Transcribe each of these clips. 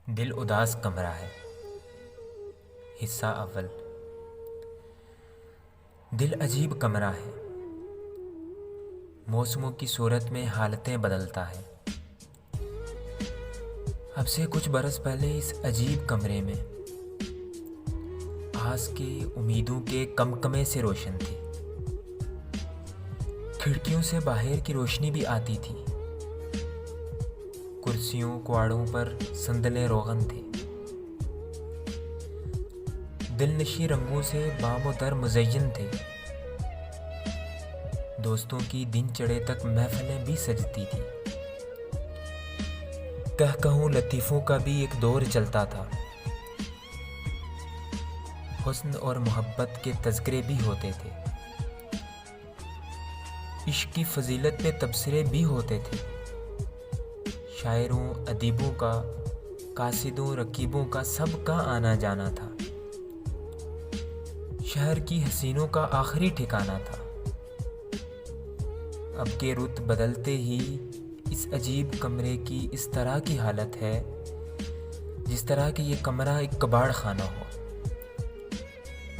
दिल उदास कमरा है। हिस्सा अव्वल। दिल अजीब कमरा है, मौसमों की सूरत में हालतें बदलता है। अब से कुछ बरस पहले इस अजीब कमरे में आस की उम्मीदों के कमकमे से रोशन थी। खिड़कियों से बाहर की रोशनी भी आती थी। कुर्सियों क्वाड़ों पर संदले रोगन थे। दिलनशी रंगों से बामोदर मुज़य्यन थे। दोस्तों की दिन चढ़े तक महफिलें भी सजती थी। कहूँ लतीफ़ों का भी एक दौर चलता था। हुस्न और मोहब्बत के तज़किरे भी होते थे। इश्क की फजीलत पे तबसरे भी होते थे। शायरों अदीबों का, कासिदों रकीबों का सबका आना जाना था। शहर की हसीनों का आखिरी ठिकाना था। अब के रुत बदलते ही इस अजीब कमरे की इस तरह की हालत है जिस तरह कि ये कमरा एक कबाड़ खाना हो।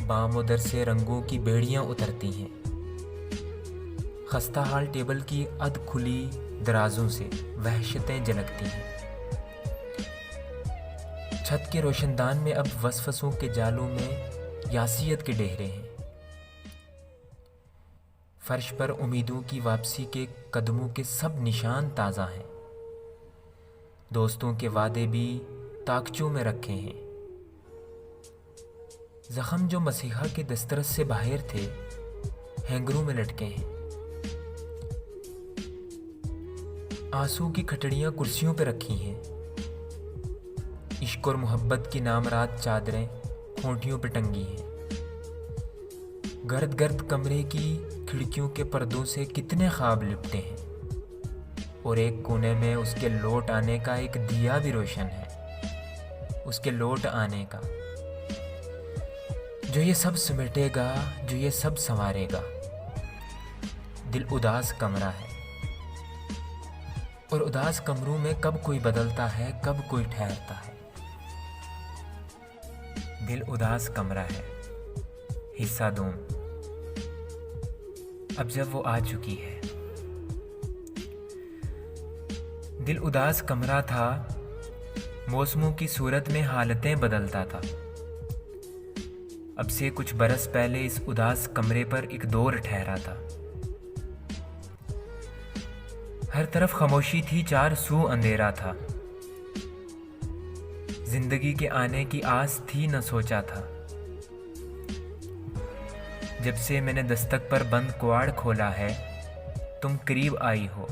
बाम उदर से रंगों की बेड़ियां उतरती हैं। खस्ता हाल टेबल की अध खुली दराजों से वहशतें झलकती हैं। छत के रोशनदान में अब वसवसों के जालों में यासियत के डेहरे हैं। फर्श पर उम्मीदों की वापसी के कदमों के सब निशान ताज़ा हैं। दोस्तों के वादे भी ताकचों में रखे हैं। ज़ख्म जो मसीहा के दस्तरस से बाहर थे, हैंगरों में लटके हैं। आंसू की खटड़ियाँ कुर्सियों पर रखी हैं। इश्क और मोहब्बत की नामराद चादरें होंठियों पर टंगी हैं। गर्द गर्द कमरे की खिड़कियों के पर्दों से कितने ख्वाब लिपटे हैं और एक कोने में उसके लौट आने का एक दिया भी रोशन है। उसके लौट आने का, जो ये सब समेटेगा, जो ये सब संवारेगा। दिल उदास कमरा है और उदास कमरों में कब कोई बदलता है, कब कोई ठहरता है। दिल उदास कमरा है। हिस्सा दूम। अब जब वो आ चुकी है। दिल उदास कमरा था, मौसमों की सूरत में हालतें बदलता था। अब से कुछ बरस पहले इस उदास कमरे पर एक दौर ठहरा था। हर तरफ खामोशी थी, चार सू अंधेरा था। जिंदगी के आने की आस थी, न सोचा था। जब से मैंने दस्तक पर बंद कुआड़ खोला है, तुम करीब आई हो।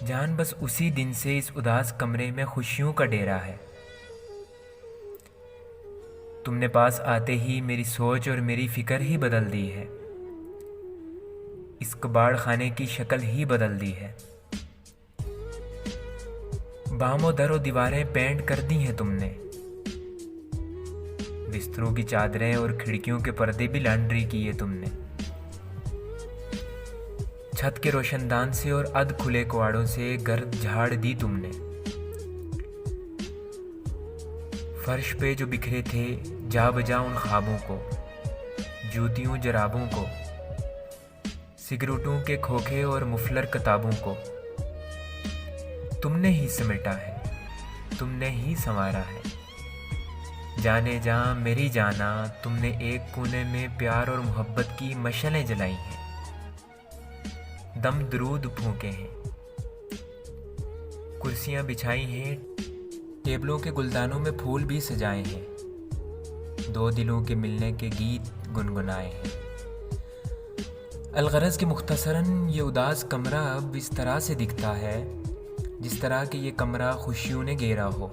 जान बस उसी दिन से इस उदास कमरे में खुशियों का डेरा है। तुमने पास आते ही मेरी सोच और मेरी फिक्र ही बदल दी है। इस कबाड़ खाने की शक्ल ही बदल दी है। बामों दर और दीवारें पेंट कर दी हैं तुमने। बिस्तरों की चादरें और खिड़कियों के पर्दे भी लॉन्ड्री किए तुमने। छत के रोशनदान से और अध खुले कुआड़ों से गर्द झाड़ दी तुमने। फर्श पे जो बिखरे थे जा बजा उन ख्वाबों को, जूतियों जराबों को, सिगरेटों के खोखे और मुफलर किताबों को तुमने ही समेटा है, तुमने ही संवारा है। जाने जा मेरी जाना, तुमने एक कोने में प्यार और मोहब्बत की मशलें जलाई हैं। दम दरूद फूके हैं, कुर्सियां बिछाई हैं, टेबलों के गुलदानों में फूल भी सजाए हैं। दो दिलों के मिलने के गीत गुनगुनाए हैं। अलगरज के मुख्तसरन ये उदास कमरा अब इस तरह से दिखता है जिस तरह कि ये कमरा खुशियों ने घेरा हो।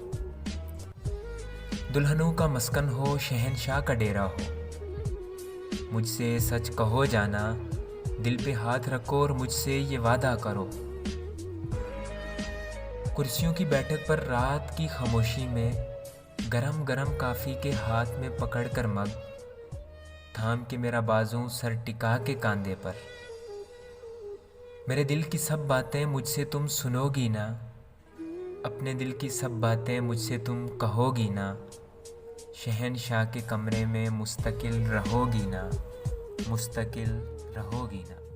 दुल्हनों का मस्कन हो, शहनशाह का डेरा हो। मुझसे सच कहो जाना, दिल पे हाथ रखो और मुझसे ये वादा करो। कुर्सियों की बैठक पर रात की खामोशी में गरम गरम काफ़ी के हाथ में पकड़कर मग थाम के मेरा बाजू सर टिका के कांधे पर मेरे दिल की सब बातें मुझसे तुम सुनोगी ना, अपने दिल की सब बातें मुझसे तुम कहोगी ना, शहंशाह के कमरे में मुस्तकिल रहोगी ना, मुस्तकिल रहोगी ना।